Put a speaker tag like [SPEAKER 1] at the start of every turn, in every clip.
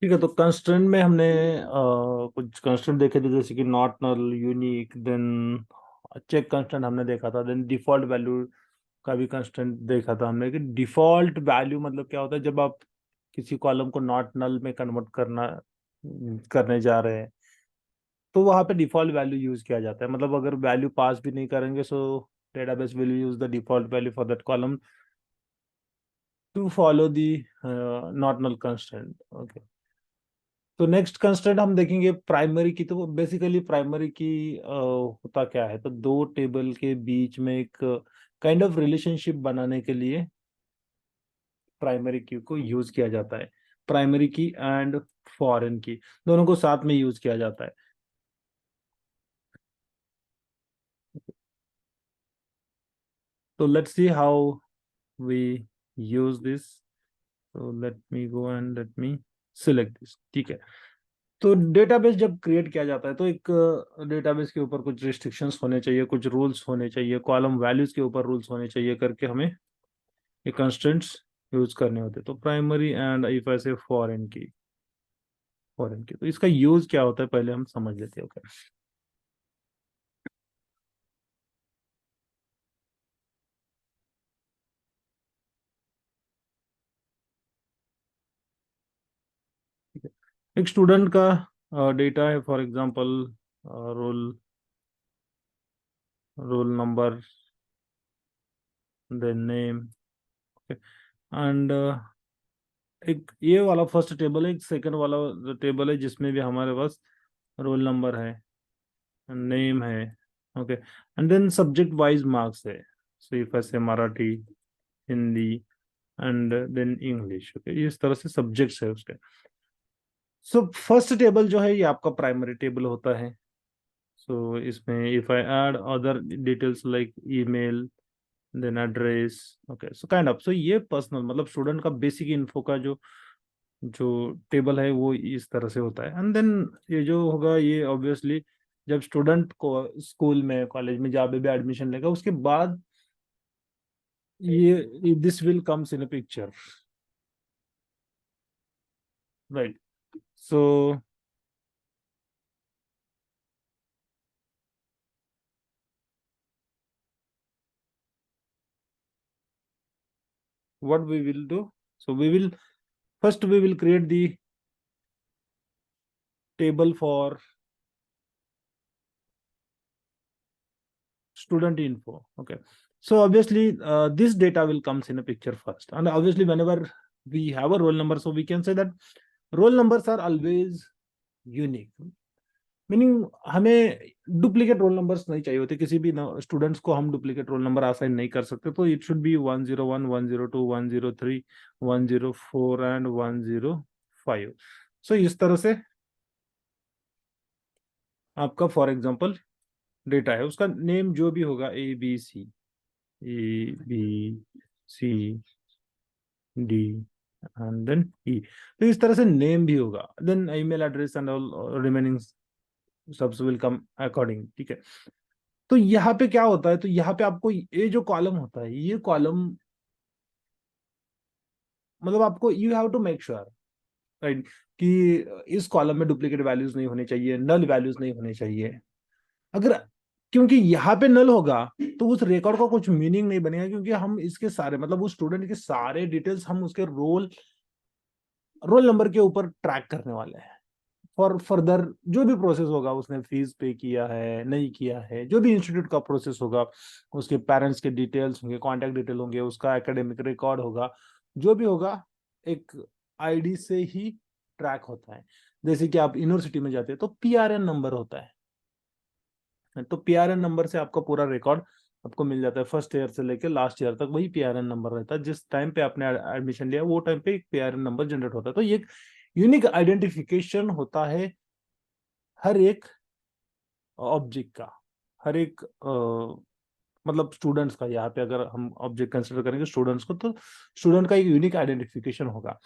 [SPEAKER 1] ठीक है, तो कंस्ट्रेंट में हमने कुछ कंस्ट्रेंट देखे थे, जैसे कि not null, unique, then check constraint हमने देखा था, देन डिफॉल्ट वैल्यू का भी कंस्ट्रेंट देखा था हमने। कि डिफॉल्ट वैल्यू मतलब क्या होता है, जब आप किसी कॉलम को नॉट नल में कन्वर्ट करने जा रहे हैं, तो वहां पे डिफॉल्ट वैल्यू यूज किया जाता है। मतलब अगर वैल्यू पास भी नहीं करेंगे, so database will use the default value for that column to follow the not null constraint. Okay, तो नेक्स्ट कंस्ट्रेंट हम देखेंगे प्राइमरी की। तो बेसिकली प्राइमरी की होता क्या है, तो दो टेबल के बीच में एक काइंड ऑफ रिलेशनशिप बनाने के लिए प्राइमरी की को यूज किया जाता है। प्राइमरी की एंड फॉरेन की दोनों को साथ में यूज किया जाता है। तो let's see how we use this. तो let me go and let me select this. ठीक है, तो डेटाबेस जब क्रिएट किया जाता है, तो एक डेटाबेस के ऊपर कुछ रिस्ट्रिक्शंस होने चाहिए, कुछ रूल्स होने चाहिए, कॉलम वैल्यूज के ऊपर रूल्स होने चाहिए करके हमें ये कंस्ट्रेंट्स यूज करने होते हैं। तो प्राइमरी एंड इफ ऐसे फॉरेन की तो इसका यूज क्या होता है पहले हम समझ लेते हैं। ओके, ठीक है। एक स्टूडेंट का डेटा है, for example roll roll number, then name, and एक ये वाला फर्स्ट टेबल है, एक सेकंड वाला टेबल है जिसमें भी हमारे पास रोल नंबर है, नेम है। Okay, and then subject wise marks है। सो इफ ऐसे Marathi, Hindi and then English. Okay, इस तरह से सब्जेक्ट्स है उसके। सो फर्स्ट टेबल जो है ये आपका प्राइमरी टेबल होता है। सो इसमें if I add other details like email, then address, okay, so kind of, so ये पर्सनल मतलब स्टूडेंट का बेसिक इन्फो का जो जो टेबल है वो इस तरह से होता है। एंड देन ये जो होगा ये ऑब्वियसली जब स्टूडेंट को स्कूल में कॉलेज में जहाँ पे भी एडमिशन लेगा उसके बाद ये this will comes in a picture, right. So what we will do, so we will first we will create the table for student info. Okay, so obviously this data will comes in a picture first, and obviously whenever we have a roll number, so we can say that roll numbers are always unique, meaning हमें duplicate roll numbers नहीं चाहिए होते। किसी भी students को हम duplicate roll number assign नहीं कर सकते। तो इट शुड बी 101, 102, 103, 104 एंड 105। सो इस तरह से आपका फॉर एग्जांपल डेटा है, उसका नेम जो भी होगा, A B C D and then E, तो इस तरह से नेम भी होगा। Then email address and all remaining subs will come according. ठीक है, तो यहाँ पे क्या होता है, तो यहाँ पे आपको ये जो कॉलम होता है, ये कॉलम मतलब आपको you have to make sure, right, कि इस कॉलम में डुप्लीकेट वैल्यूज नहीं होने चाहिए, नल वैल्यूज नहीं होने चाहिए। अगर क्योंकि यहाँ पे नल होगा तो उस रिकॉर्ड का कुछ मीनिंग नहीं बनेगा, क्योंकि हम इसके सारे मतलब उस स्टूडेंट के सारे डिटेल्स हम उसके रोल रोल नंबर के ऊपर ट्रैक करने वाले हैं। फॉर फर्दर जो भी प्रोसेस होगा, उसने फीस पे किया है नहीं किया है, जो भी इंस्टीट्यूट का प्रोसेस होगा, उसके पेरेंट्स के डिटेल्स होंगे, कॉन्टैक्ट डिटेल होंगे, उसका एकेडमिक रिकॉर्ड होगा, जो भी होगा एक आईडी से ही ट्रैक होता है। जैसे कि आप यूनिवर्सिटी में जाते हैं तो पीआरएन नंबर होता है, तो पीआरएन नंबर से आपका पूरा रिकॉर्ड आपको मिल जाता है। फर्स्ट ईयर से लेकर लास्ट ईयर तक वही पीआरएन नंबर रहता है। जिस टाइम पे आपने एडमिशन लिया वो टाइम पे एक पीआरएन नंबर जनरेट होता है। तो ये एक यूनिक आइडेंटिफिकेशन होता है हर एक ऑब्जेक्ट का, हर एक मतलब स्टूडेंट्स का। यहाँ पे अगर हम ऑब्जेक्ट कंसिडर करेंगे स्टूडेंट्स को, तो स्टूडेंट का एक यूनिक आइडेंटिफिकेशन होगा।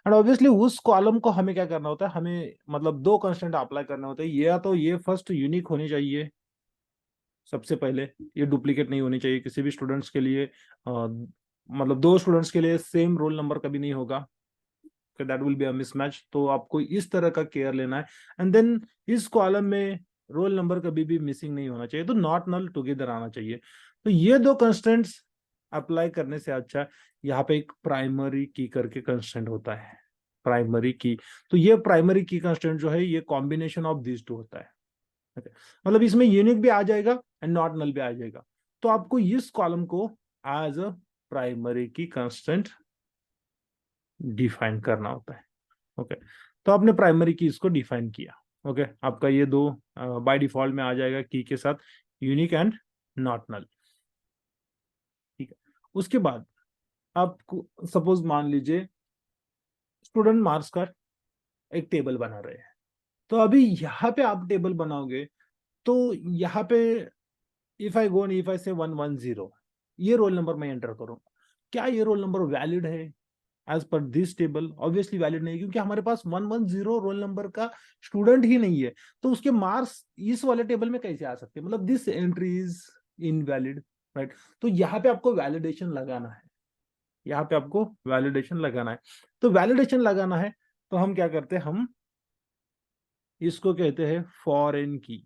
[SPEAKER 1] एंड ऑब्वियसली उस कॉलम को हमें क्या करना होता है, हमें मतलब दो कंस्टेंट अप्लाई करने होते हैं। या तो ये फर्स्ट यूनिक होनी चाहिए सबसे पहले, ये डुप्लीकेट नहीं होनी चाहिए किसी भी स्टूडेंट्स के लिए। मतलब दो स्टूडेंट्स के लिए सेम रोल नंबर कभी नहीं होगा, okay, that will be a mismatch. तो आपको इस तरह का केयर लेना है। एंड देन इस कॉलम में रोल नंबर कभी भी मिसिंग नहीं होना चाहिए, तो नॉट नल टुगेदर आना चाहिए। तो ये दो कंस्टेंट्स अप्लाई करने से अच्छा यहाँ पे एक प्राइमरी की करके कंस्टेंट होता है, प्राइमरी की। तो ये प्राइमरी की कंस्टेंट जो है ये कॉम्बिनेशन ऑफ दिस टू होता है। Okay. मतलब इसमें यूनिक भी आ जाएगा एंड नॉट नल भी आ जाएगा। तो आपको इस कॉलम को as a primary key constant define करना होता है। ओके, तो आपने प्राइमरी की इसको डिफाइन किया। ओके, आपका ये दो बाय डिफॉल्ट में आ जाएगा की के साथ, यूनिक एंड नॉट नल। ठीक है, उसके बाद आपको सपोज मान लीजिए स्टूडेंट मार्क्स का एक टेबल बना रहे हैं। तो अभी यहाँ पे आप टेबल बनाओगे तो यहाँ पे if I go if I से 110, ये रोल नंबर मैं एंटर करूँ, क्या ये रोल नंबर वैलिड है as per this table? Obviously valid नहीं है, क्योंकि हमारे पास 110 रोल नंबर का स्टूडेंट ही नहीं है। तो उसके मार्क्स इस वाले टेबल में कैसे आ सकते हैं? मतलब this entry is invalid, right? तो यहाँ पे आपको वैलिडेशन लगाना है, यहाँ पे आपको वैलिडेशन लगाना है। तो वैलिडेशन लगाना है तो हम क्या करते हैं, हम इसको कहते हैं फॉरेन की,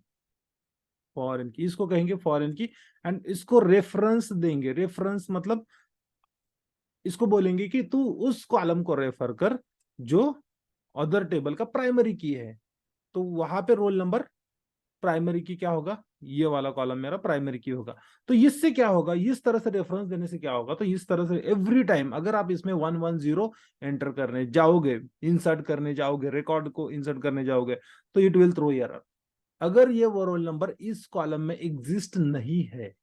[SPEAKER 1] फॉरेन की इसको कहेंगे फॉरेन की। एंड इसको रेफरेंस देंगे, रेफरेंस मतलब इसको बोलेंगे कि तू उस कॉलम को रेफर कर जो अदर टेबल का प्राइमरी की है। तो वहां पे रोल नंबर प्राइमरी की क्या होगा, ये वाला कॉलम मेरा प्राइमरी की होगा। तो इससे क्या होगा, इस तरह से रेफरेंस देने से क्या होगा, तो इस तरह से एवरी टाइम अगर आप इसमें 110 एंटर करने जाओगे, इंसर्ट करने जाओगे, रिकॉर्ड को इंसर्ट करने जाओगे, तो इट विल थ्रो एरर। अगर ये वो रोल नंबर इस कॉलम में एग्जिस्ट नहीं है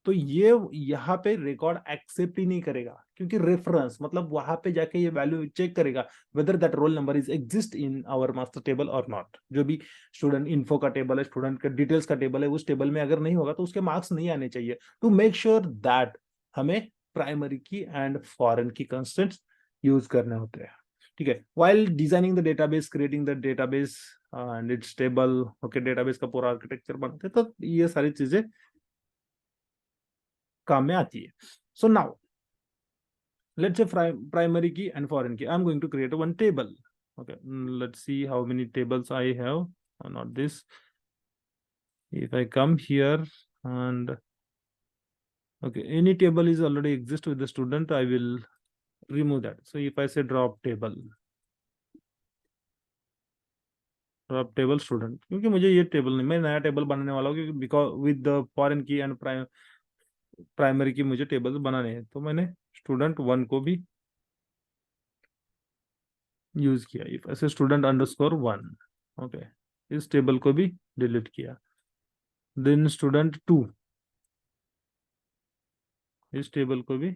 [SPEAKER 1] तो ये यहाँ पे रिकॉर्ड एक्सेप्ट ही नहीं करेगा, क्योंकि रेफरेंस मतलब वहां पे जाके ये वैल्यू चेक करेगा whether that roll number is exist in our master table और नॉट। जो भी स्टूडेंट इन्फो का टेबल है, स्टूडेंट का डिटेल्स का टेबल है, उस टेबल में अगर नहीं होगा तो उसके मार्क्स नहीं आने चाहिए। टू मेक श्योर दैट हमें प्राइमरी की एंड फॉरेन की कंस्टेंट्स यूज करने होते हैं। ठीक है, while designing the database, creating the database and it's table, okay, database का पूरा आर्किटेक्चर बनाते हैं, तो ये सारी चीजें काम में आती है। So now let's say primary key and foreign key. I'm going to create one table. Okay, let's see how many tables I have. Not this. If I come here and okay, any table is already exist with the student, I will remove that. So if I say drop table student, क्योंकि मुझे ये table नहीं, मैं नया table बनाने वाला हूँ, क्योंकि because with the foreign key and primary की मुझे टेबल बनाने हैं, तो मैंने स्टूडेंट 1 को भी यूज किया। इफ ऐसे स्टूडेंट अंडरस्कोर 1, ओके, इस टेबल को भी डिलीट किया। देन स्टूडेंट 2, इस टेबल को भी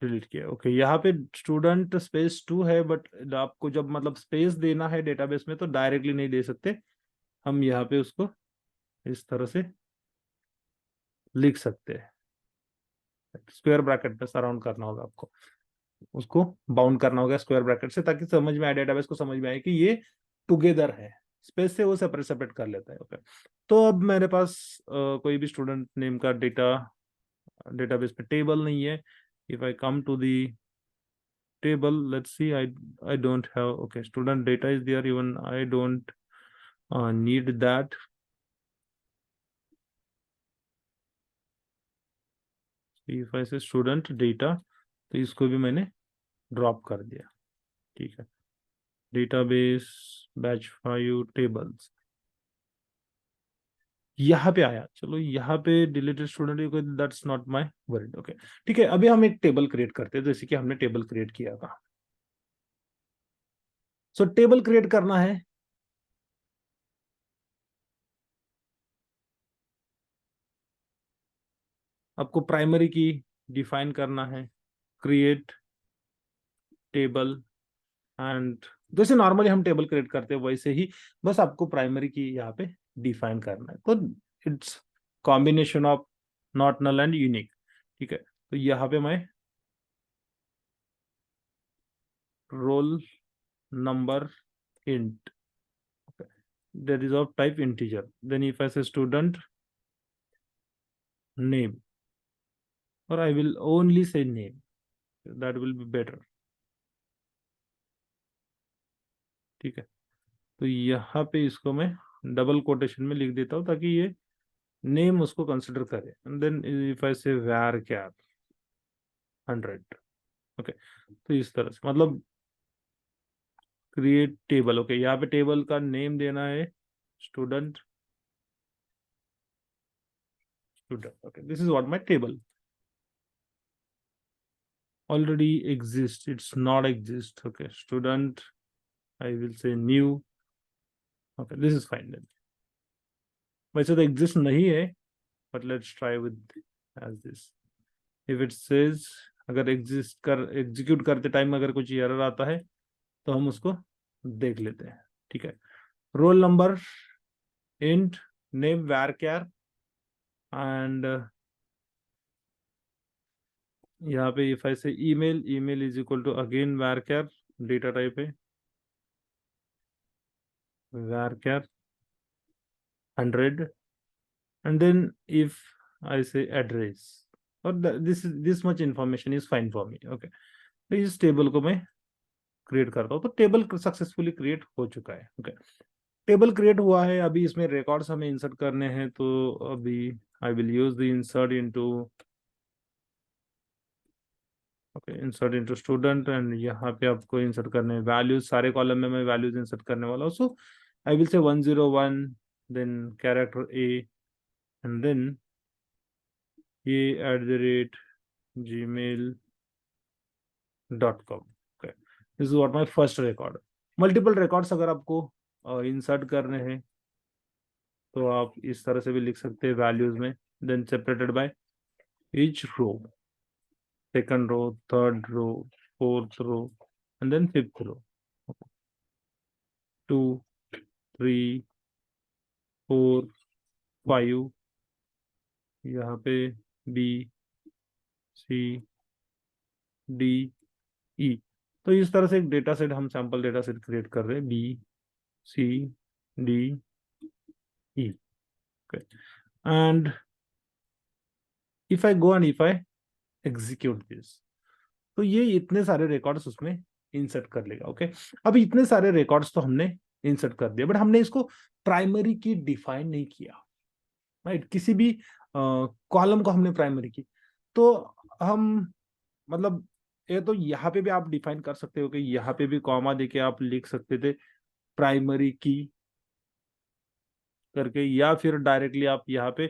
[SPEAKER 1] डिलीट किया। ओके, यहाँ पे स्टूडेंट स्पेस 2 है, बट आपको जब मतलब स्पेस देना है डेटाबेस में तो डायरेक्टली नहीं दे सकते, हम यहाँ पे उसको इस तरह से लिख सकते हैं। स्क्वायर ब्रैकेट पे सराउंड करना होगा आपको, उसको बाउंड करना होगा स्क्वायर ब्रैकेट से, ताकि समझ में आए, डेटाबेस को समझ में आए कि ये टुगेदर है। स्पेस से वो सेपरेट सेपरेट कर लेता है। ओके, तो अब मेरे पास कोई भी स्टूडेंट नेम का डेटाबेस पे टेबल नहीं है। If I come to the table, let's see, I don't have, okay, student data is there, even I don't need that. if I say student data, तो इसको भी मैंने ड्रॉप कर दिया। ठीक है, डेटाबेस बैच 5 टेबल्स यहाँ पे आया। चलो यहाँ पे deleted student, that's not my worried. Okay, ठीक है, अभी हम एक टेबल क्रिएट करते हैं, जैसे कि हमने टेबल क्रिएट किया था। सो टेबल क्रिएट करना है, आपको प्राइमरी की डिफाइन करना है, क्रिएट टेबल, एंड जैसे नॉर्मली हम टेबल क्रिएट करते हैं वैसे ही बस आपको प्राइमरी की यहाँ पे डिफाइन करना है। तो it's combination of not null and unique. ठीक है, तो यहाँ पे मैं roll number int, that is of type integer. Then if I say student name, or I will only say name, that will be better. ठीक है, तो यहाँ पे इसको मैं डबल कोटेशन में लिख देता हूँ ताकि ये नेम उसको कंसिडर करे। And then if I say var क्या 100। ओके, तो इस तरह से मतलब क्रिएट टेबल। ओके, यहाँ पे टेबल का नेम देना है student. Okay, this is what my table already exists. It's not exist. Okay, student, I will say new. Okay, this is fine then. वैसे तो exist नहीं है, but let's try with as this. If it says अगर execute करते time अगर कुछ error आता है तो हम उसको देख लेते हैं। ठीक है, roll number int name varchar and यहाँ पे if I say email is equal to again varchar, data type है varchar 100, and then if I say address or this much information is fine for me. Okay, तो इस table को मैं create करता हूँ, तो टेबल सक्सेसफुली क्रिएट हो चुका है। ओके, टेबल क्रिएट हुआ है, अभी इसमें रिकॉर्ड्स हमें इंसर्ट करने हैं, तो अभी I will use the insert into. Okay, insert into student, and यहाँ पे आपको इंसर्ट करने हैं वैल्यूज। सारे कॉलम में मैं वैल्यूज इंसर्ट करने वाला हूँ। सो I will say 101, then character A, and then ये @gmail.com. Okay, this is what my first record. Multiple records अगर आपको इंसर्ट करने हैं तो आप इस तरह से भी लिख सकते हैं वैल्यूज में, then separated by each row, second row, third row, fourth row, and then fifth row, 2 3 4 5, यहाँ पे बी सी डी ई। तो इस तरह से एक डेटा सेट, हम सैंपल डेटा सेट क्रिएट कर रहे हैं, B C D E. And if I go and if I execute this, तो ये इतने सारे रिकॉर्ड्स उसमें इंसर्ट कर लेगा। ओके, अब इतने सारे रिकॉर्ड्स तो हमने इंसर्ट कर दिया, बट हमने इसको प्राइमरी की डिफाइन नहीं किया। राइट, किसी भी कॉलम को हमने प्राइमरी की, तो हम मतलब ये तो यहाँ पे भी आप डिफाइन कर सकते हो कि यहाँ पे भी कॉमा देके आप लिख सकते थे प्राइमरी की करके, या फिर डायरेक्टली आप यहाँ पे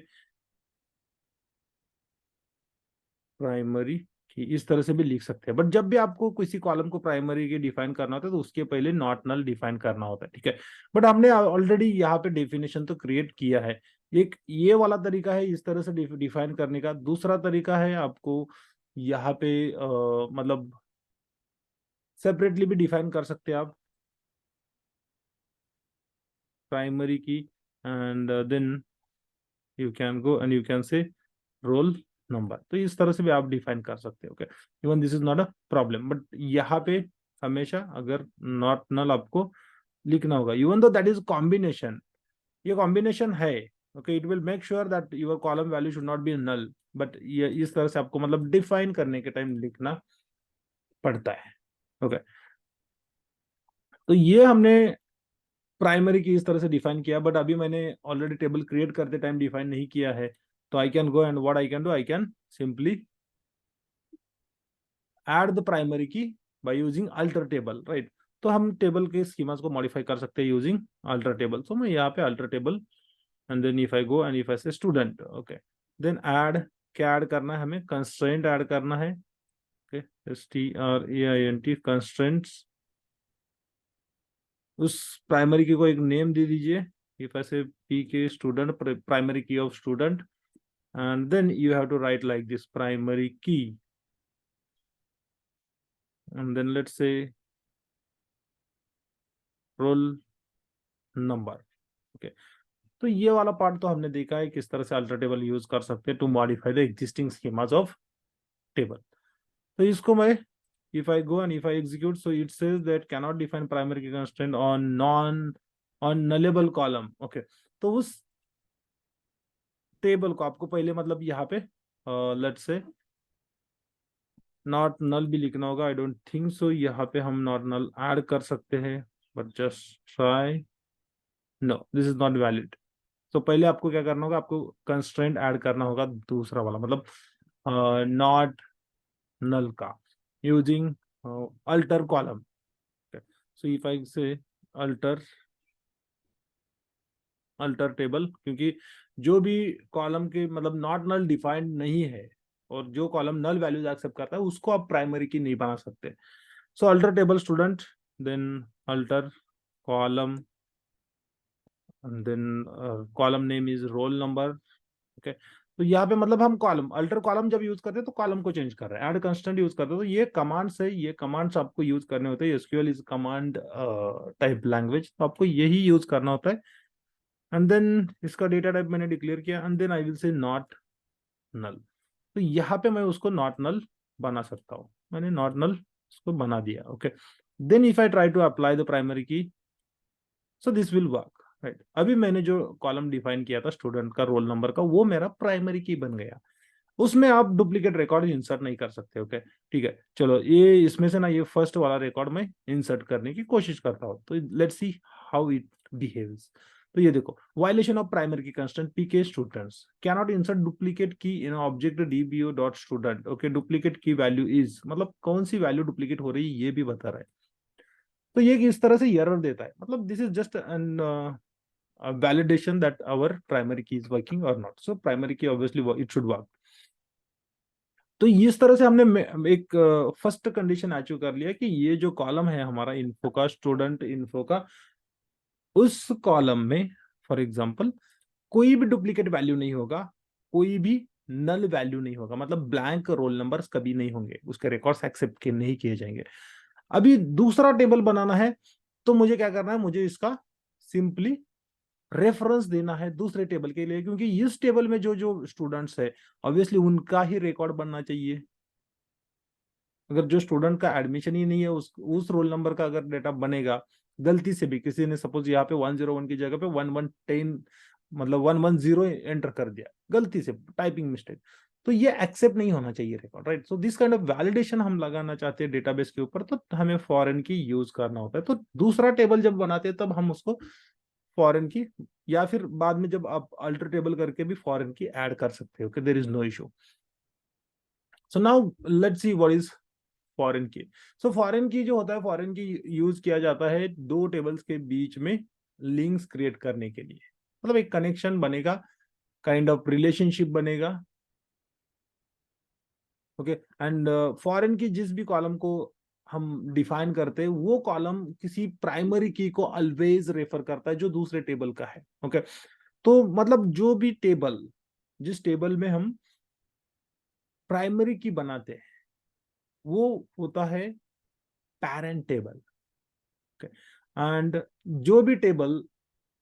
[SPEAKER 1] प्राइमरी की इस तरह से भी लिख सकते हैं। बट जब भी आपको किसी कॉलम को प्राइमरी की डिफाइन करना होता है तो उसके पहले नॉट नल डिफाइन करना होता है। ठीक है, बट हमने ऑलरेडी यहाँ पे डेफिनेशन तो क्रिएट किया है। एक ये वाला तरीका है इस तरह से डिफाइन करने का। दूसरा तरीका है आपको यहाँ पे मतलब सेपरेटली भी डिफाइन कर सकते हैं आप primary key, and then you can go and you can say roll number. तो इस तरह से भी आप डिफाइन कर सकते हो। Okay, even this is not a problem, but यहाँ पे हमेशा अगर नॉट नल आपको लिखना होगा, even though that is combination, ये कॉम्बिनेशन है। Okay, it will make sure that your column value should not be null, but ये इस तरह से आपको मतलब डिफाइन करने के टाइम लिखना पड़ता है। ओके, तो ये हमने प्राइमरी की इस तरह से डिफाइन किया, बट अभी मैंने ऑलरेडी टेबल क्रिएट करते टाइम डिफाइन नहीं किया है। तो I can go and what I can do, I can simply add the primary key by using alter table. Right, तो हम टेबल के स्कीमास को मॉडिफाई कर सकते हैं यूजिंग अल्टर टेबल। तो मैं यहाँ पे alter table, and then if I go and if I say student, okay, then add, क्या ऐड करना है हमें, कंस्ट्रेंट ऐड करना है। ओके, STRAINT कंस्ट्रेंट्स, उस प्राइमरी की को एक नेम दे दीजिए। इफ आई से पी के स्टूडेंट, प्राइमरी की of student, and then you have to write like this primary key, and then let's say roll number. Okay, तो ये वाला पार्ट तो हमने देखा है किस तरह से अल्टर टेबल यूज कर सकते हैं to modify the existing schemas of table. तो इसको मैं if I go and if I execute, so it says that cannot define primary key constraint on nullable column. Okay, तो उस टेबल को आपको पहले मतलब यहाँ पे लेट्स से नॉट नल भी लिखना होगा, आई डोंट थिंक सो यहाँ पे हम नॉट नल ऐड कर सकते हैं, but just try. No, this is not valid. तो पहले आपको क्या करना होगा, आपको कंस्ट्रेंट ऐड करना होगा दूसरा वाला, मतलब नॉट नल का, using alter column. So if I से अल्टर अल्टर टेबल, क्योंकि जो भी कॉलम के मतलब नॉट नल डिफाइंड नहीं है और जो कॉलम नल वैल्यूज एक्सेप्ट करता है उसको आप प्राइमरी की नहीं बना सकते। So alter table student, then alter column, then column name is roll number. Okay, तो यहाँ पे मतलब हम कॉलम अल्टर कॉलम जब यूज करते हैं तो कॉलम को चेंज कर रहे हैं, ऐड कंस्टेंट यूज करते हैं, तो ये कमांड्स है, ये कमांड्स आपको यूज करने होते हैं। SQL is command type language, तो आपको यही यूज करना होता है। एंड देन इसका डेटा टाइप मैंने डिक्लेयर किया, एंड then I will say not null. तो यहाँ पे मैं उसको नॉट नल बना सकता हूँ, मैंने नॉट नल उसको बना दिया। Okay, then if I try to apply the primary key, so this will work, right. अभी मैंने जो कॉलम डिफाइन किया था स्टूडेंट का रोल नंबर का, वो मेरा प्राइमरी की बन गया। उसमें आप डुप्लीकेट रिकॉर्ड इंसर्ट नहीं कर सकते। ओके, ठीक है, चलो ये इसमें से ना ये फर्स्ट वाला रिकॉर्ड में इंसर्ट करने की कोशिश करता हूँ, तो let's see how it behaves. तो ये देखो, violation of primary key constant PK students can not insert duplicate key in object DBO dot student. Okay, duplicate key value is, मतलब कौन सी वैल्यू डुप्लीकेट हो रही है ये भी बता रहा है। तो ये इस तरह से एरर देता है, मतलब this is just an validation that our primary key is working or not. So primary key obviously it should work. तो इस तरह से हमने एक फर्स्ट कंडीशन अचीव कर लिया कि ये जो कॉलम है हमारा इन्फो का, स्टूडेंट इन्फो का, उस कॉलम में फॉर एग्जांपल कोई भी डुप्लीकेट वैल्यू नहीं होगा, कोई भी नल वैल्यू नहीं होगा, मतलब ब्लैंक रोल नंबर्स कभी नहीं होंगे, उसके रिकॉर्ड्स एक्सेप्ट के नहीं किए जाएंगे। अभी दूसरा टेबल बनाना है, तो मुझे क्या करना है, मुझे इसका सिंपली रेफरेंस देना है दूसरे टेबल के लिए, क्योंकि इस टेबल में जो जो स्टूडेंट्स है ऑब्वियसली उनका ही रिकॉर्ड बनना चाहिए। अगर जो स्टूडेंट का एडमिशन ही नहीं है, उस रोल नंबर का अगर डेटा बनेगा, गलती से भी किसी ने सपोज यहाँ पे 101 की जगह पे 1110 मतलब 110 एंटर कर दिया गलती से, टाइपिंग मिस्टेक, तो ये एक्सेप्ट नहीं होना चाहिए record, right. So this kind of validation हम लगाना चाहते हैं डेटाबेस के ऊपर, तो हमें फॉरेन की यूज करना होता है। तो दूसरा टेबल जब बनाते हैं तब हम उसको फॉरेन की, या फिर बाद में जब आप अल्टर टेबल करके भी फॉरेन की ऐड कर सकते हो, कि there is no issue. So now let's see what is foreign key. So foreign की जो होता है, फॉरेन की यूज किया जाता है दो टेबल्स के बीच में लिंक्स क्रिएट करने के लिए, मतलब एक कनेक्शन बनेगा, काइंड ऑफ रिलेशनशिप बनेगा। ओके, एंड फॉरेन की जिस भी कॉलम को हम डिफाइन करते हैं, वो कॉलम किसी प्राइमरी की को ऑलवेज रेफर करता है जो दूसरे टेबल का है। ओके, तो मतलब जो भी टेबल, जिस टेबल में हम प्राइमरी की बनाते हैं वो होता है पेरेंट टेबल। एंड जो भी टेबल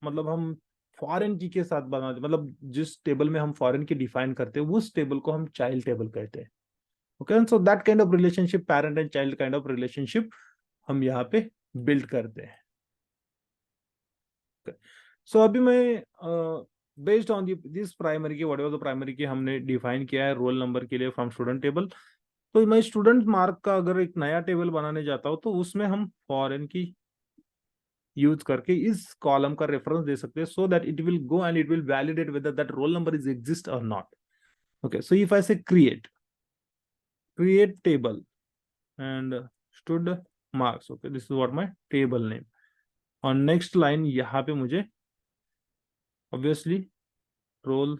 [SPEAKER 1] मतलब हम फॉरेन की के साथ बनाते, मतलब जिस टेबल में हम फॉरेन की डिफाइन करते हैं उस टेबल को हम चाइल्ड टेबल कहते हैं। Okay, so that kind of relationship, parent and child kind of relationship हम यहाँ पे बिल्ड करते हैं। सो अभी मैं बेस्ड ऑन दिस प्राइमरी की, व्हाट एवर द प्राइमरी की हमने डिफाइन किया है रोल नंबर के लिए फ्रॉम स्टूडेंट टेबल, तो मैं स्टूडेंट मार्क का अगर एक नया टेबल बनाने जाता हूँ तो उसमें हम फॉरेन की यूज करके इस कॉलम का रेफरेंस दे सकते हैं, so that it will go and it will validate whether that roll number is exist और not. Okay, so if I say create table and stud marks, okay, this is what my table name। और next line यहाँ पे मुझे obviously role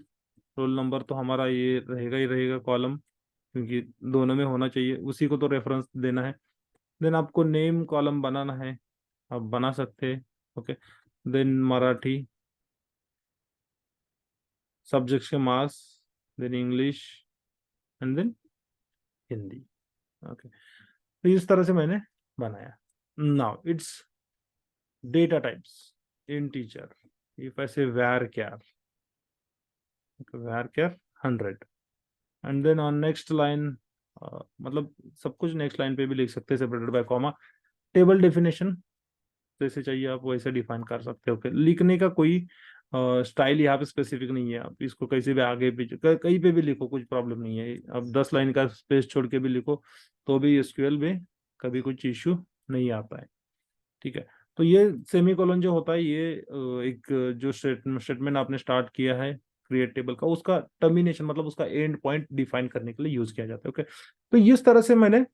[SPEAKER 1] roll number तो हमारा ये रहेगा ही रहेगा कॉलम, क्योंकि दोनों में होना चाहिए, उसी को तो रेफरेंस देना है। देन आपको नेम कॉलम बनाना है, आप बना सकते हैं। ओके, देन मराठी, सब्जेक्ट्स के marks, then English, and then Hindi. Okay, तो इस तरह से मैंने बनाया। Now it's data types in teacher, if I say var 100, and then on next line, मतलब सब कुछ नेक्स्ट लाइन पे भी लिख सकते हैं separated by comma. Table definition जैसे चाहिए आप वैसे डिफाइन कर सकते हो, लिखने का कोई स्टाइल यहाँ पे स्पेसिफिक नहीं है, आप इसको कैसे भी आगे भी कहीं पे भी लिखो, कुछ प्रॉब्लम नहीं है। अब 10 लाइन का स्पेस छोड़ के भी लिखो तो भी एसक्यूएल में कभी कुछ इश्यू नहीं आता है, ठीक है। तो ये सेमीकोलन जो होता है, ये एक जो स्टेटमेंट आपने स्टार्ट किया है क्रिएट टेबल का, उसका टर्मिनेशन मतलब उसका एंड पॉइंट डिफाइन करने के लिए यूज किया जाता है। ओके, तो इस तरह से मैंने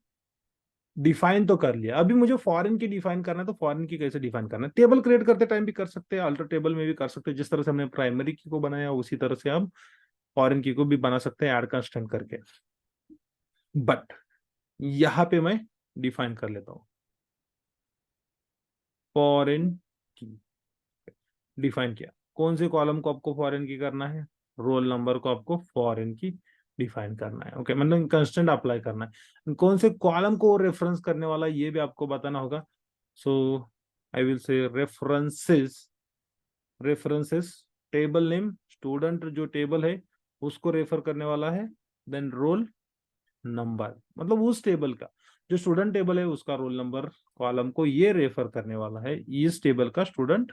[SPEAKER 1] डिफाइन तो कर लिया। अभी मुझे फॉरेन की डिफाइन करना है, तो फॉरेन की कैसे डिफाइन करना है, टेबल क्रिएट करते टाइम भी कर सकते हैं, अल्टर टेबल में भी कर सकते हैं। जिस तरह से हमने प्राइमरी की को बनाया उसी तरह से हम फॉरेन की को भी बना सकते हैं, ऐड कंस्टेंट करके। बट यहां पे मैं डिफाइन कर लेता हूं फॉरेन की, डिफाइन किया। कौन से कॉलम को आपको फॉरेन की करना है, रोल नंबर को आपको फॉरेन की डिफाइन करना है। ओके, मतलब कंस्टेंट अप्लाई करना है। कौन से कॉलम को रेफरेंस करने वाला ये भी आपको बताना होगा। So I will say references, references table name, student जो टेबल है उसको रेफर करने वाला है, देन रोल नंबर मतलब उस टेबल का जो स्टूडेंट टेबल है उसका रोल नंबर कॉलम को ये रेफर करने वाला है इस टेबल का student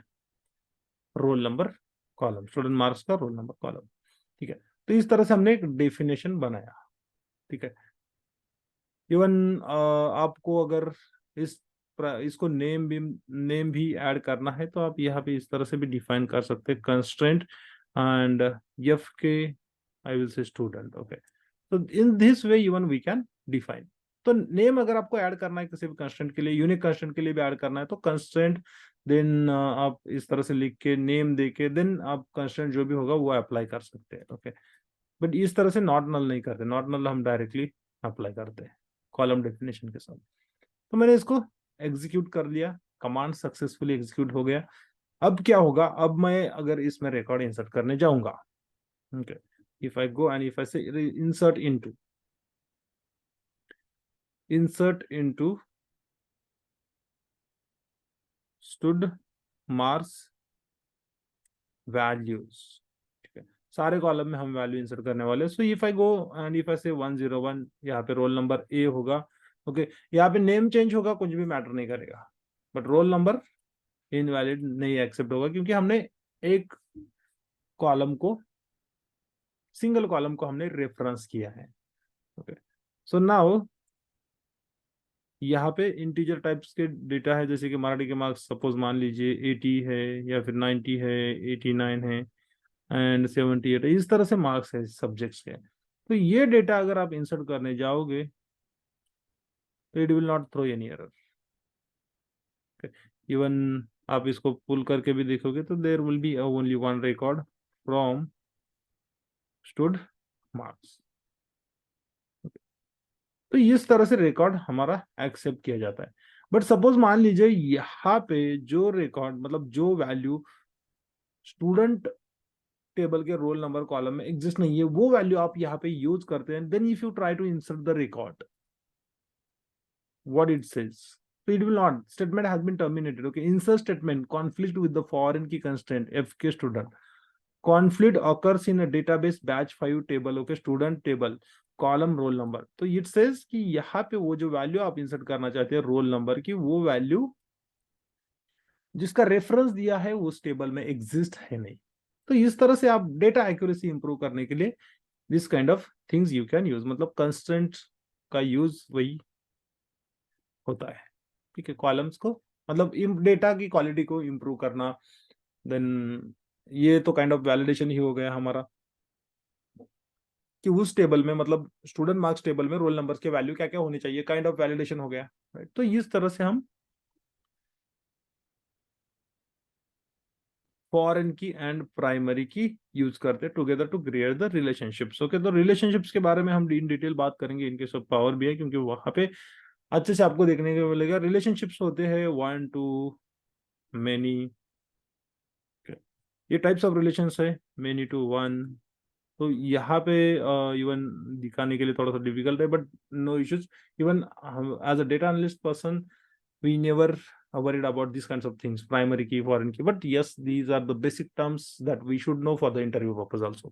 [SPEAKER 1] roll number column, student marks का रोल नंबर कॉलम, ठीक है। तो इस तरह से हमने एक डेफिनेशन बनाया, ठीक है। इवन आपको अगर इस इसको नेम भी ऐड करना है तो आप यहाँ पे इस तरह से भी डिफाइन कर सकते हैं, constraint and F K I will say student. Okay, तो in this way even we can define. तो नेम अगर आपको ऐड करना है किसी भी कंस्टेंट के लिए, यूनिक कंस्टेंट के लिए भी ऐड करना है, तो कंस्टेंट देन आप इस तरह से लिख के नेम दे के देन आप कंस्टेंट जो भी होगा वो अप्लाई कर सकते हैं। ओके, बट इस तरह से नॉट नल नहीं करते, नॉट नल हम डायरेक्टली अप्लाई करते हैं कॉलम डेफिनेशन के साथ। तो मैंने इसको एग्जीक्यूट कर लिया, कमांड सक्सेसफुली एग्जीक्यूट हो गया। अब क्या होगा, अब मैं अगर इसमें रिकॉर्ड इंसर्ट करने जाऊंगा, okay, if I go and if I say insert into stud marks values, ठीक है, सारे कॉलम में हम वैल्यू इंसर्ट करने वाले। सो if I go and if I से 101, यहाँ पे रोल नंबर ए होगा। ओके, यहाँ पे नेम चेंज होगा, कुछ भी मैटर नहीं करेगा, बट रोल नंबर इनवैलिड नहीं एक्सेप्ट होगा क्योंकि हमने एक कॉलम को, सिंगल कॉलम को हमने रेफरेंस किया है। ओके, सो नाउ यहाँ पे इंटीजर टाइप्स के डेटा है, जैसे कि मराठी के मार्क्स सपोज मान लीजिए 80 है या फिर 90 है, 89 है एंड 78 है, इस तरह से मार्क्स है सब्जेक्ट्स के। तो ये डेटा अगर आप इंसर्ट करने जाओगे तो it will not throw any error. Even आप इसको पुल करके भी देखोगे तो there will be only one record from stud marks. तो इस तरह से रिकॉर्ड हमारा एक्सेप्ट किया जाता है। बट सपोज मान लीजिए यहाँ पे जो रिकॉर्ड मतलब जो वैल्यू स्टूडेंट टेबल के रोल नंबर कॉलम में एग्जिस्ट नहीं है, वो वैल्यू आप यहाँ पे यूज करते हैं, then if you try to insert the record what it says, so it will not, statement has been terminated। Okay, insert statement conflict with the foreign key constraint fk student, conflict occurs in a database batch 5 table, okay, student table column role number. तो it says कि यहाँ पे वो जो value आप insert करना चाहते हैं रोल नंबर की, वो वैल्यू जिसका रेफरेंस दिया है उस टेबल में एग्जिस्ट है नहीं। तो इस तरह से आप डेटा एक्यूरेसी इंप्रूव करने के लिए this kind of things you can use, मतलब कंस्टेंट का यूज वही होता है, ठीक है, कॉलम्स को मतलब डेटा की क्वालिटी को इंप्रूव करना। देन ये तो काइंड ऑफ वैलिडेशन ही हो गया हमारा कि उस टेबल में मतलब स्टूडेंट मार्क्स टेबल में रोल नंबर्स के वैल्यू क्या क्या होनी चाहिए, काइंड ऑफ वैलिडेशन हो गया, राइट। तो इस तरह से हम foreign key and primary key use करते together to create the relationships. Okay, तो रिलेशनशिप्स के बारे में हम इन डिटेल बात करेंगे, इनके सब पावर भी है क्योंकि वहां पे अच्छे से आपको देखने को मिलेगा। रिलेशनशिप्स होते हैं 1 to मेनी, ये टाइप्स ऑफ रिलेशंस है, मेनी टू 1। तो यहाँ पे इवन दिखाने के लिए थोड़ा सा डिफिकल्ट है, but no issues. Even as a data analyst person we never worried about these kinds of things, primary key, foreign key, but yes, these are the basic terms that we should know for the interview purpose also.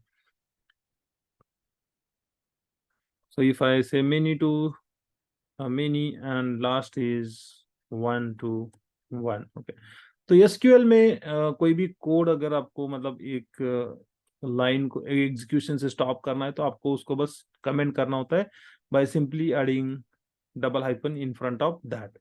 [SPEAKER 1] So if I say many to many and last is 1 to 1, okay, तो SQL में कोई भी code अगर आपको मतलब एक line को execution से स्टॉप करना है तो आपको उसको बस कमेंट करना होता है by simply adding double hyphen in front of that.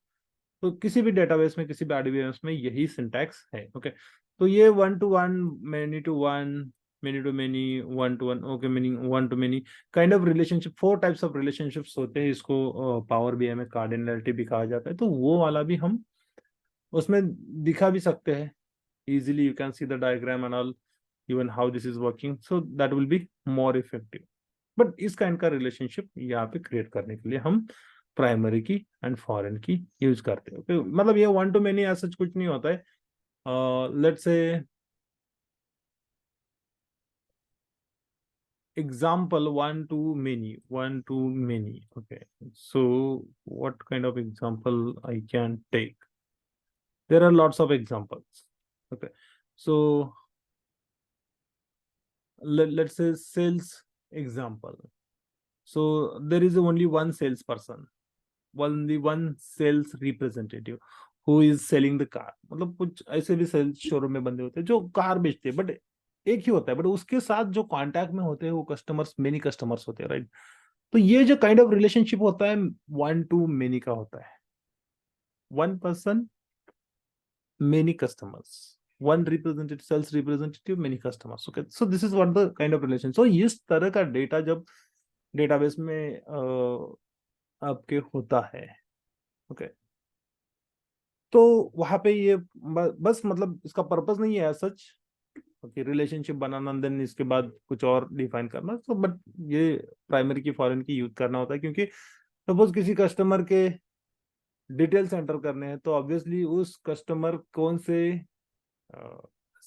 [SPEAKER 1] तो किसी भी डेटाबेस में, किसी भी आरडीबीएमएस में यही सिंटैक्स है। ओके, तो ये one to one, many to one, many to many, one to one, okay, meaning one to many kind of relationship, 4 types of relationships होते हैं। इसको पावर बीआई में कार्डिनलिटी भी कहा जाता है। तो वो वाला भी हम उसमें दिखा भी सकते हैं easily. You can see the diagram and all, even how this is working, so that will be more effective. But इस काइंड का रिलेशनशिप यहाँ पे क्रिएट करने के लिए हम प्राइमरी की एंड फॉरेन की यूज करते हैं। okay? मतलब ये वन टू मेनी ऐसा कुछ नहीं होता है। Let's say example one to many. Okay, so what kind of example I can take? There are lots of examples. Okay, so let's say sales example. So there is only one salesperson, only one sales representative who is selling the car. मतलब कुछ ऐसे भी sales showroom में बंदे होते हैं जो car बेचते हैं, बट एक ही होता है, बट उसके साथ जो कॉन्टैक्ट में होते हैं वो कस्टमर्स, मेनी कस्टमर्स होते हैं, राइट? तो ये जो काइंड ऑफ रिलेशनशिप होता है वन टू मेनी का होता है। One person, many customers, one representative, sales representative, many customers. Okay, so this is what the kind of relation. So इस तरह का डेटा जब डेटाबेस में आपके होता है, ओके, तो वहां पे ये बस मतलब इसका पर्पस नहीं है सच, ओके, रिलेशनशिप बनाना देन इसके बाद कुछ और डिफाइन करना। तो बट ये प्राइमरी की फॉरेन की यूज करना होता है क्योंकि सपोज किसी कस्टमर के डिटेल्स एंटर करने हैं तो ऑब्वियसली उस कस्टमर कौन से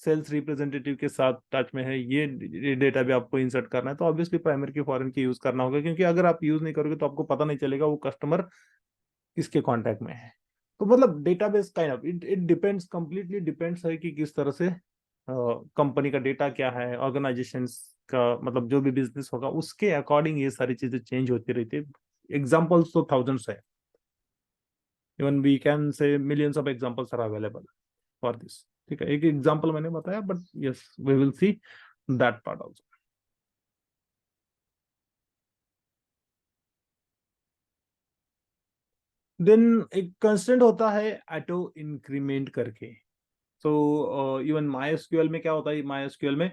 [SPEAKER 1] सेल्स रिप्रेजेंटेटिव के साथ टच में है ये डेटा भी आपको इंसर्ट करना है। तो ऑब्वियसली प्राइमरी की फॉरेन की यूज करना होगा क्योंकि अगर आप यूज नहीं करोगे तो आपको पता नहीं चलेगा वो कस्टमर किसके कांटेक्ट में है। तो मतलब database kind of it it depends, completely depends है कि किस तरह से कंपनी का डेटा क्या है, ऑर्गेनाइजेशन का मतलब जो भी बिजनेस होगा उसके अकॉर्डिंग ये सारी चीजें चेंज होती रहती है। एग्जाम्पल्स तो थाउजेंड्स है, even we can say millions of examples are available for this. ठीक है, एक एग्जाम्पल मैंने बताया, but yes we will see that part also. देन एक कंस्टेंट होता है ऑटो इंक्रीमेंट करके। सो इवन माई एसक्यूएल में क्या होता है, माई एसक्यूएल में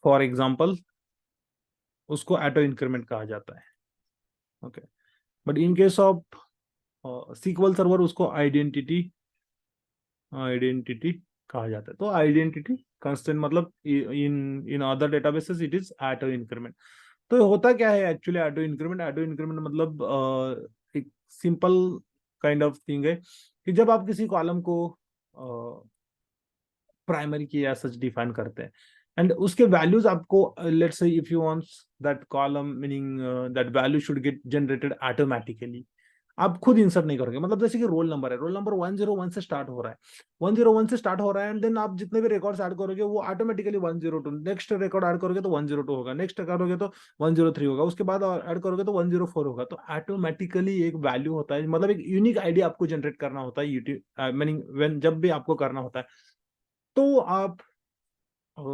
[SPEAKER 1] फॉर एग्जाम्पल उसको ऑटो इंक्रीमेंट कहा जाता है। Okay, but in case of sequel server उसको आइडेंटिटी आइडेंटिटी कहा जाता है। तो आइडेंटिटी कंस्टेंट मतलब in in other databases it is auto increment. तो होता क्या है actually auto increment? Auto increment मतलब एक सिंपल काइंड ऑफ थिंग है कि जब आप किसी कॉलम को प्राइमरी की या सच डिफाइन करते हैं एंड उसके वैल्यूज आपको let's say if you want that column meaning that value should get generated automatically, आप खुद इंसर्ट नहीं करोगे। मतलब जैसे कि रोल नंबर है, रोल नंबर 101 से स्टार्ट हो रहा है, 101 से स्टार्ट हो रहा है एंड देन आप जितने भी रिकॉर्ड्स ऐड करोगे वो ऑटोमेटिकली 102, नेक्स्ट रिकॉर्ड ऐड करोगे तो 102 होगा, नेक्स्ट करोगे तो 103 होगा, उसके बाद ऐड करोगे तो 104 होगा। तो ऑटोमेटिकली एक वैल्यू होता है, मतलब एक यूनिक आईडी आपको जनरेट करना होता है यूट्यूब मीनिंग व्हेन जब भी आपको करना होता है तो आप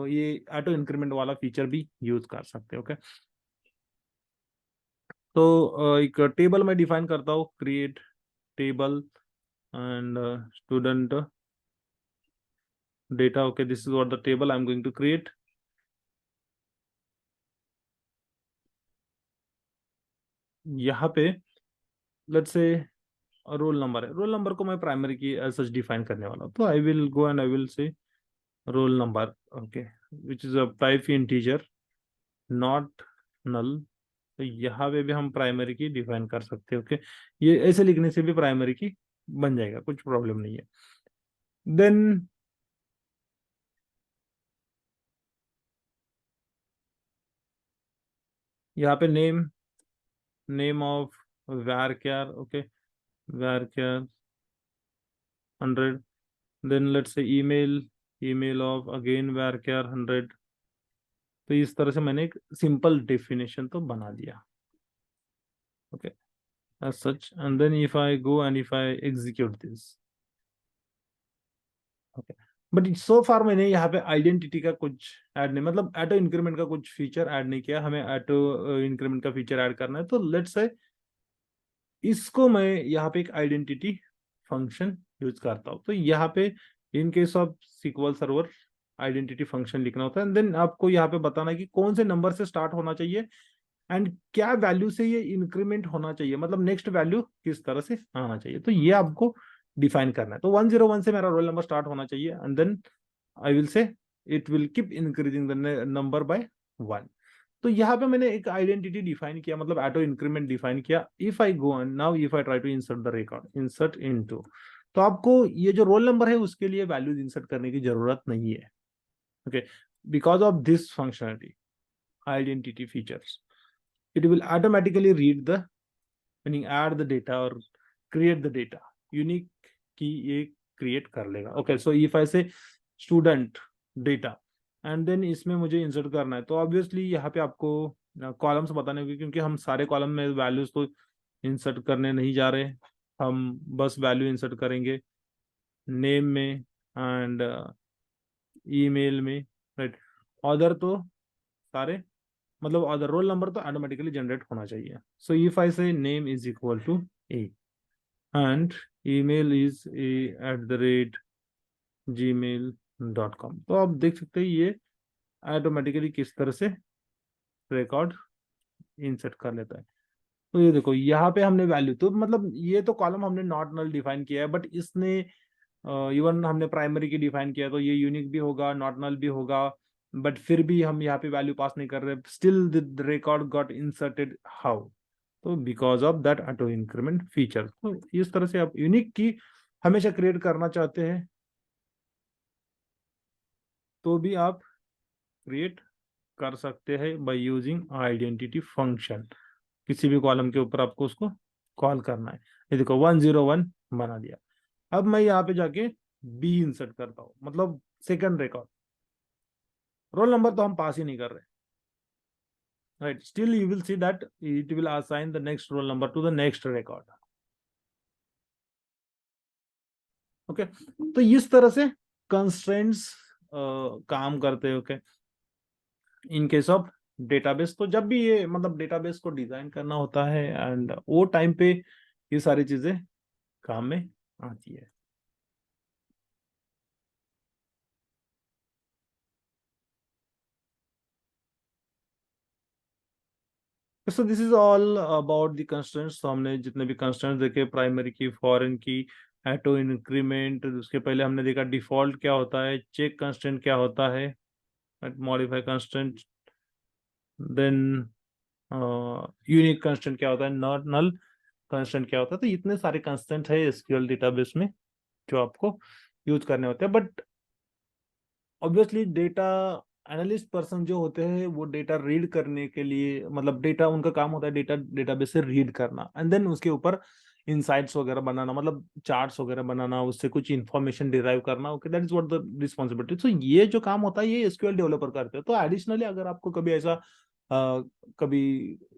[SPEAKER 1] ये ऑटो इंक्रीमेंट वाला फीचर भी यूज कर सकते हो। ओके, तो एक टेबल में डिफाइन करता हूँ, create table and student data. Okay, this is what the table I am going to create. यहाँ पे लेट्स से रोल नंबर है, रोल नंबर को मैं प्राइमरी की सच डिफाइन करने वाला हूँ। तो I will go and I will say roll number, okay, which is a type integer not null. तो यहाँ पे भी हम प्राइमरी की डिफाइन कर सकते हैं। ओके, ये ऐसे लिखने से भी प्राइमरी की बन जाएगा, कुछ प्रॉब्लम नहीं है। देन यहाँ पे name, name of varchar, okay, varchar 100। Then let's say email, email of again varchar 100। तो इस तरह से मैंने एक सिंपल डेफिनेशन तो बना दिया। Okay, as such, and then if I go and if I execute this, but so far मैंने यहाँ पे आइडेंटिटी का कुछ ऐड नहीं, मतलब ऑटो इंक्रीमेंट का कुछ फीचर ऐड नहीं किया, हमें ऑटो इंक्रीमेंट का फीचर ऐड करना है। तो लेट्स से इसको मैं यहाँ पे एक आइडेंटिटी फंक्शन यूज करता हूँ। तो यहाँ पे in case of SQL server identity function लिखना होता है, एंड देन आपको यहाँ पे बताना है कि कौन से नंबर से स्टार्ट होना चाहिए एंड क्या वैल्यू से ये इंक्रीमेंट होना चाहिए, मतलब नेक्स्ट वैल्यू किस तरह से आना चाहिए। तो ये आपको डिफाइन करना है। तो 101 से मेरा रोल नंबर स्टार्ट होना चाहिए, and then I will say it will keep increasing the number by 1। तो यहाँ पे मैंने एक आइडेंटिटी डिफाइन किया, मतलब ऑटो इंक्रीमेंट डिफाइन किया। If I go on now, if I try to insert the record, insert into, तो आपको ये जो रोल नंबर है उसके लिए वैल्यूज इंसर्ट करने की जरूरत नहीं है। Okay, because of this functionality identity features, it will automatically read the, meaning add the data or create the data, unique की ये create कर लेगा। Okay, so if I say student data and then इसमें मुझे insert करना है, तो obviously यहाँ पे आपको कॉलम्स बताने होंगे, क्योंकि हम सारे कॉलम में वैल्यूज तो इंसर्ट करने नहीं जा रहे, हम बस वैल्यू इंसर्ट करेंगे नेम में एंड ईमेल में, राइट। अदर तो सारे, मतलब अदर रोल नंबर तो ऑटोमेटिकली जनरेट होना चाहिए। So if I say name is equal to A and email is a@gmail.com, तो आप देख सकते हैं ये ऑटोमेटिकली किस तरह से रिकॉर्ड इंसर्ट कर लेता है। तो ये देखो यहाँ पे हमने वैल्यू, तो मतलब ये तो कॉलम हमने नॉट नल डिफाइन किया है, बट इसने इवन हमने प्राइमरी की डिफाइन किया, तो ये यूनिक भी होगा, नॉट नल भी होगा, बट फिर भी हम यहाँ पे वैल्यू पास नहीं कर रहे, still the record got inserted. How? तो because of that auto increment feature. तो इस तरह से आप यूनिक की हमेशा क्रिएट करना चाहते हैं तो भी आप क्रिएट कर सकते हैं बाय यूजिंग आइडेंटिटी फंक्शन। किसी भी कॉलम के ऊपर आपको उसको कॉल करना है। ये देखो 101 बना दिया। अब मैं यहाँ पे जाके बी इंसर्ट करता हूँ, मतलब सेकंड रिकॉर्ड। रोल नंबर तो हम पास ही नहीं कर रहे, right. Still you will see that it will assign the next roll number two the next record. Okay, तो इस तरह से कंस्ट्रेंट्स काम करते हैं। Okay, in case of database, तो जब भी ये मतलब डेटाबेस को डिजाइन करना होता है एंड वो टाइम पे ये सारी चीजें काम में आती है। So this is all about the constraints. तो हमने जितने भी कंस्ट्रेंट्स देखे, प्राइमरी की, फॉरेन की, ऑटो इंक्रीमेंट, उसके पहले हमने देखा डिफॉल्ट क्या होता है, चेक कंस्ट्रेंट क्या होता है, modify constraint, then unique constraint क्या होता है, नॉट नल कंस्ट्रेंट क्या होता है। तो इतने सारे कंस्ट्रेंट है एसक्यूएल डेटाबेस में जो आपको यूज करने होते हैं। But obviously data analyst person जो होते हैं वो डेटा रीड करने के लिए, मतलब डेटा उनका काम होता है डेटा डेटाबेस से रीड करना एंड देन उसके ऊपर इनसाइट्स वगैरह बनाना, मतलब चार्ट्स वगैरह बनाना, उससे कुछ इंफॉर्मेशन डिराइव करना। Okay, that is what the responsibility. सो ये जो काम होता है ये एसक्यूएल डेवलपर करते हैं। तो एडिशनली अगर आपको कभी ऐसा कभी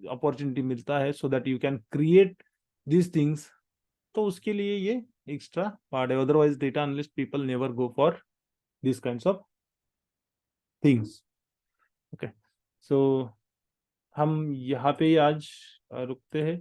[SPEAKER 1] अपॉर्चुनिटी मिलता है so that you can create these things, तो उसके लिए ये एक्स्ट्रा पार्ट है। Otherwise data analyst people never go for this kinds of things. Okay, so हम यहाँ पे ही आज रुकते हैं।